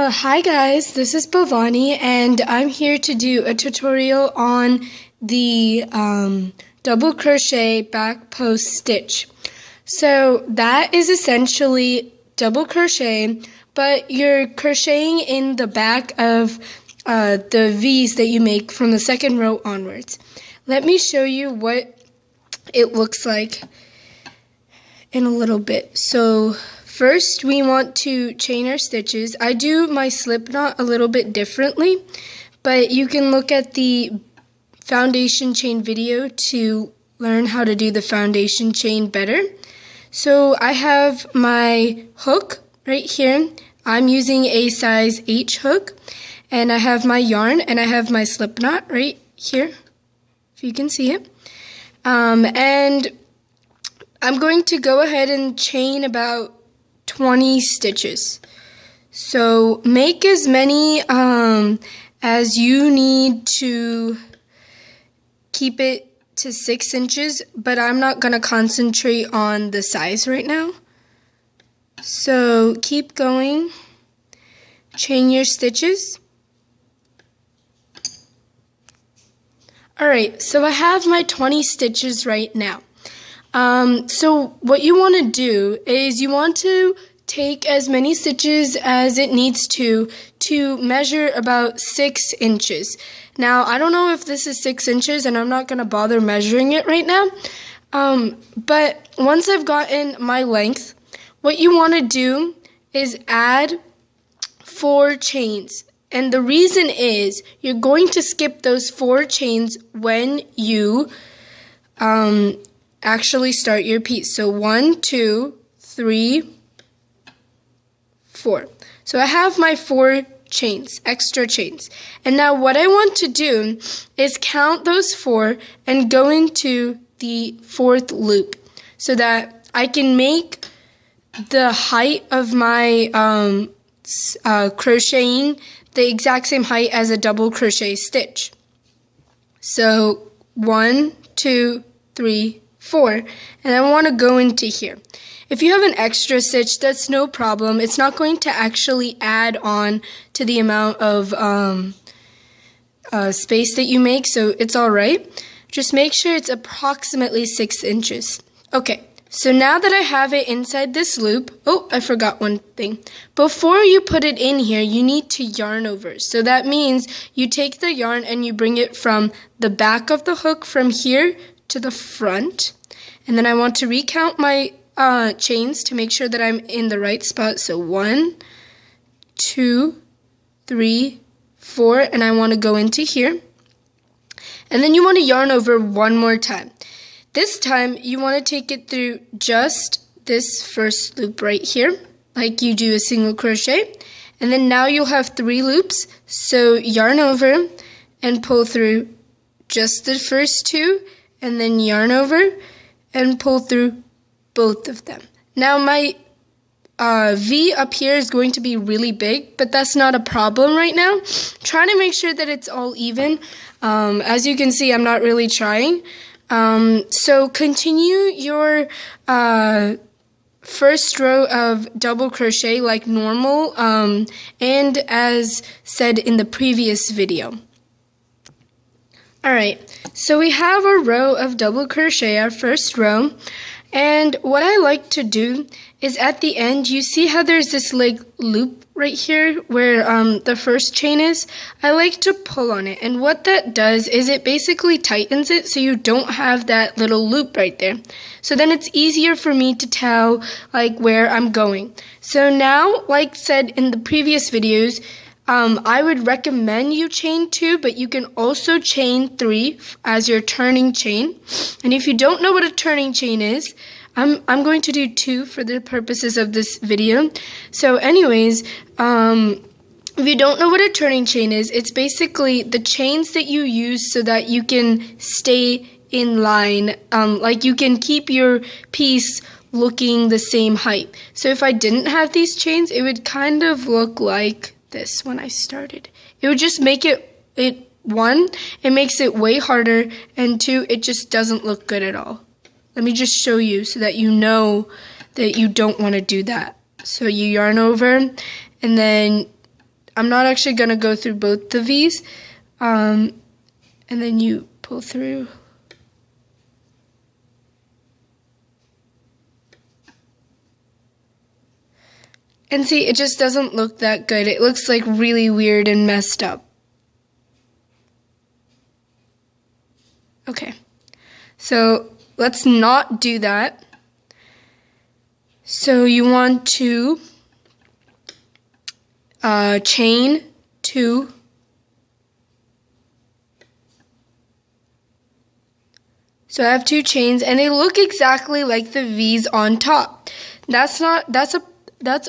Hi guys, this is Bhavani and I'm here to do a tutorial on the double crochet back post stitch. So that is essentially double crochet, but you're crocheting in the back of the V's that you make from the second row onwards. Let me show you what it looks like in a little bit. So first, we want to chain our stitches. I do my slip knot a little bit differently, but you can look at the foundation chain video to learn how to do the foundation chain better. So I have my hook right here. I'm using a size H hook, and I have my yarn, and I have my slip knot right here, if you can see it. And I'm going to go ahead and chain about 20 stitches. So make as many as you need to keep it to 6 inches, but I'm not going to concentrate on the size right now. So keep going, chain your stitches. Alright, so I have my 20 stitches right now. So what you want to do is you want to take as many stitches as it needs to measure about 6 inches. Now, I don't know if this is 6 inches, and I'm not going to bother measuring it right now. But once I've gotten my length, what you want to do is add 4 chains. And the reason is you're going to skip those 4 chains when you actually start your piece. So 1, 2, 3, 4. So I have my 4 chains, extra chains. And now what I want to do is count those 4 and go into the 4th loop so that I can make the height of my crocheting the exact same height as a double crochet stitch. So 1, 2, 3, 4, and I want to go into here. If you have an extra stitch, that's no problem. It's not going to actually add on to the amount of space that you make, so it's alright. Just make sure it's approximately 6 inches. Okay, so now that I have it inside this loop, oh, I forgot one thing. Before you put it in here, you need to yarn over. So that means you take the yarn and you bring it from the back of the hook from here to the front. And then I want to recount my chains to make sure that I'm in the right spot. So 1, 2, 3, 4, and I want to go into here. And then you want to yarn over one more time. This time you want to take it through just this first loop right here, like you do a single crochet. And then now you'll have 3 loops. So yarn over and pull through just the first 2, and then yarn over and pull through both of them. Now my V up here is going to be really big, but that's not a problem right now. Try to make sure that it's all even. As you can see, I'm not really trying. So continue your first row of double crochet like normal, and as said in the previous video. Alright, so we have our row of double crochet, our first row, and what I like to do is at the end, you see how there's this like loop right here where the first chain is? I like to pull on it, and what that does is it basically tightens it so you don't have that little loop right there. So then it's easier for me to tell like where I'm going. So now, like said in the previous videos, I would recommend you chain 2, but you can also chain 3 as your turning chain. And if you don't know what a turning chain is, I'm going to do 2 for the purposes of this video. So anyways, if you don't know what a turning chain is, it's basically the chains that you use so that you can stay in line, like you can keep your piece looking the same height. So if I didn't have these chains, it would kind of look like this when I started. It would just make it 1, it makes it way harder, and 2, it just doesn't look good at all. Let me just show you so that you know that you don't want to do that. So you yarn over, and then I'm not actually going to go through both the V's. And then you pull through. And see, it just doesn't look that good. It looks like really weird and messed up. Okay, so let's not do that. So you want to chain 2. So I have 2 chains, and they look exactly like the V's on top. That's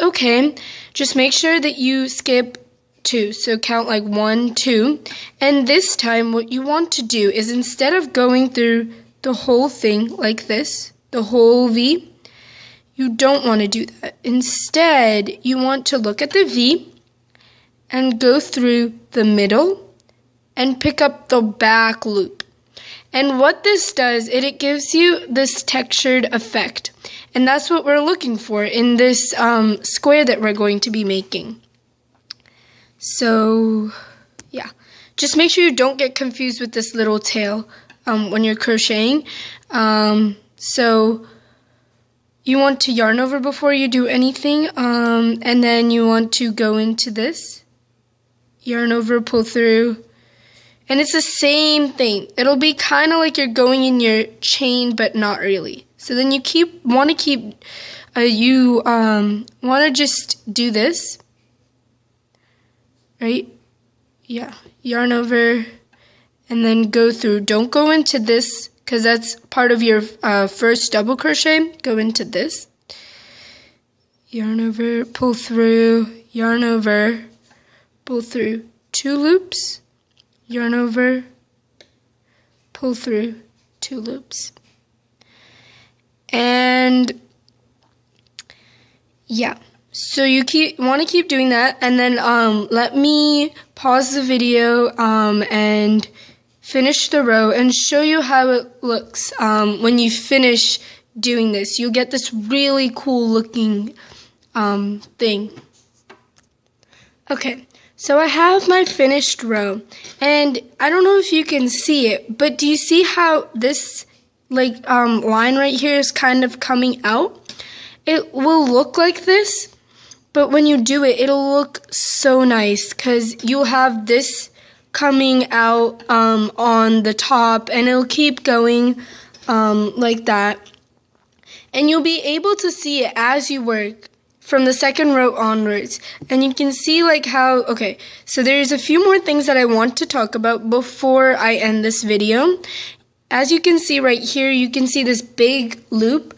okay. Just make sure that you skip 2. So count like 1, 2. And this time what you want to do is, instead of going through the whole thing like this, the whole V, you don't want to do that. Instead, you want to look at the V and go through the middle and pick up the back loop. And what this does, it gives you this textured effect. And that's what we're looking for in this square that we're going to be making. So, yeah. Just make sure you don't get confused with this little tail when you're crocheting. So, you want to yarn over before you do anything. And then you want to go into this. Yarn over, pull through. And it's the same thing. It'll be kind of like you're going in your chain, but not really. So then you want to just do this, right? Yeah, yarn over, and then go through. Don't go into this, because that's part of your first double crochet. Go into this. Yarn over, pull through, yarn over, pull through 2 loops. Yarn over, pull through 2 loops. And yeah, so you want to keep doing that, and then let me pause the video and finish the row and show you how it looks when you finish doing this. You'll get this really cool looking thing. Okay. So I have my finished row, and I don't know if you can see it, but do you see how this line right here is kind of coming out? It will look like this, but when you do it, it'll look so nice, because you'll have this coming out on the top, and it'll keep going like that, and you'll be able to see it as you work from the second row onwards. And you can see okay, so there's a few more things that I want to talk about before I end this video. As you can see right here, you can see this big loop.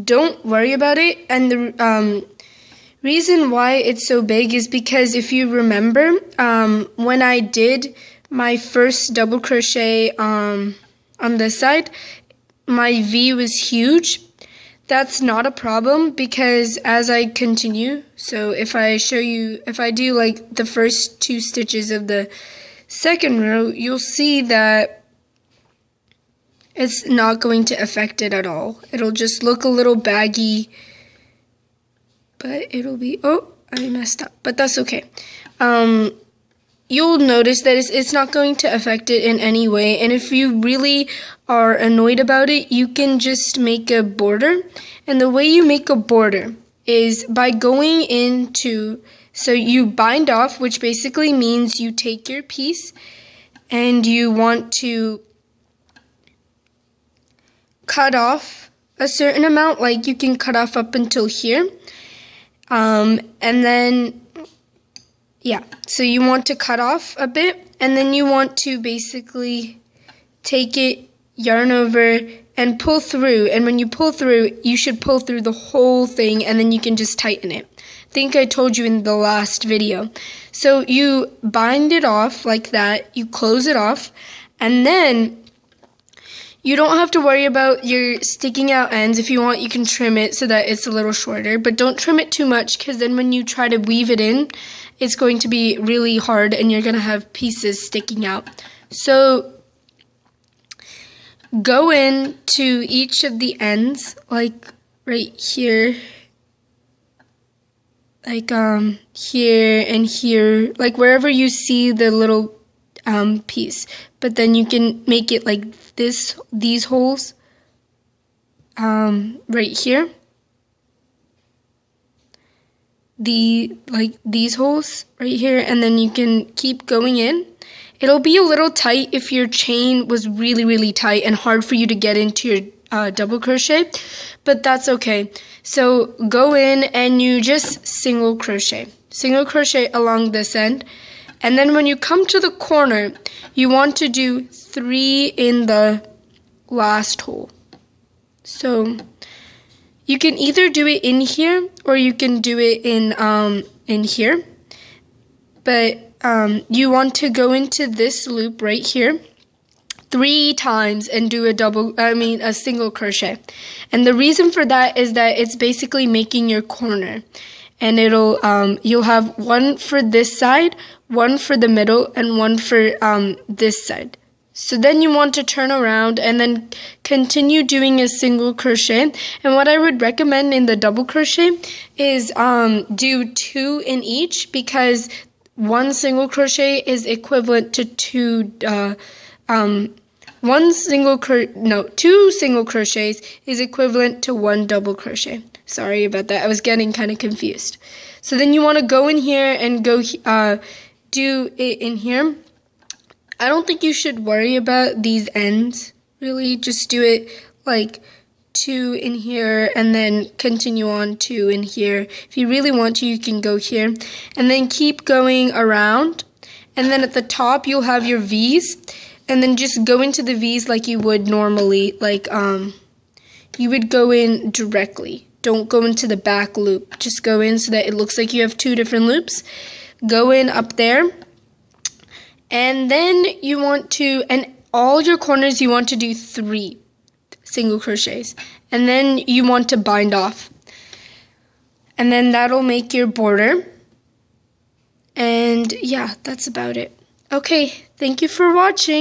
Don't worry about it. And the reason why it's so big is because, if you remember, when I did my first double crochet on this side, my V was huge. That's not a problem, because as I continue, so if I do like the first 2 stitches of the second row, you'll see that it's not going to affect it at all. It'll just look a little baggy, but it'll be, oh, I messed up, but that's okay. You'll notice that it's not going to affect it in any way. And if you really are annoyed about it, you can just make a border. And the way you make a border is by going into, so you bind off, which basically means you take your piece and you want to cut off a certain amount, like you can cut off up until here. And then, yeah, so you want to cut off a bit, and then you want to basically take it, yarn over, and pull through. And when you pull through, you should pull through the whole thing, and then you can just tighten it. I think I told you in the last video. So you bind it off like that, you close it off, and then you don't have to worry about your sticking out ends. If you want, you can trim it so that it's a little shorter, but don't trim it too much, because then when you try to weave it in, it's going to be really hard and you're going to have pieces sticking out. So go into each of the ends, like right here. like here and here, like wherever you see the little piece. But then you can make it like this, these holes right here. Like these holes right here, and then you can keep going in. It'll be a little tight if your chain was really, really tight and hard for you to get into your double crochet, but that's okay. So go in and you just single crochet along this end, and then when you come to the corner, you want to do 3 in the last hole. So you can either do it in here or you can do it in here, but you want to go into this loop right here 3 times and do a single crochet. And the reason for that is that it's basically making your corner, and it'll you'll have one for this side, one for the middle, and one for this side. So then you want to turn around and then continue doing a single crochet. And what I would recommend in the double crochet is do 2 in each, because one single crochet is equivalent to 2 2 single crochets is equivalent to 1 double crochet. Sorry about that. I was getting kind of confused. So then you want to go in here and go do it in here. I don't think you should worry about these ends, really. Just do it like 2 in here and then continue on 2 in here. If you really want to, you can go here and then keep going around. And then at the top, you'll have your V's, and then just go into the V's like you would normally, like you would go in directly. Don't go into the back loop. Just go in so that it looks like you have 2 different loops. Go in up there. And then you want to, and all your corners, you want to do 3 single crochets. And then you want to bind off. And then that'll make your border. And yeah, that's about it. Okay, thank you for watching.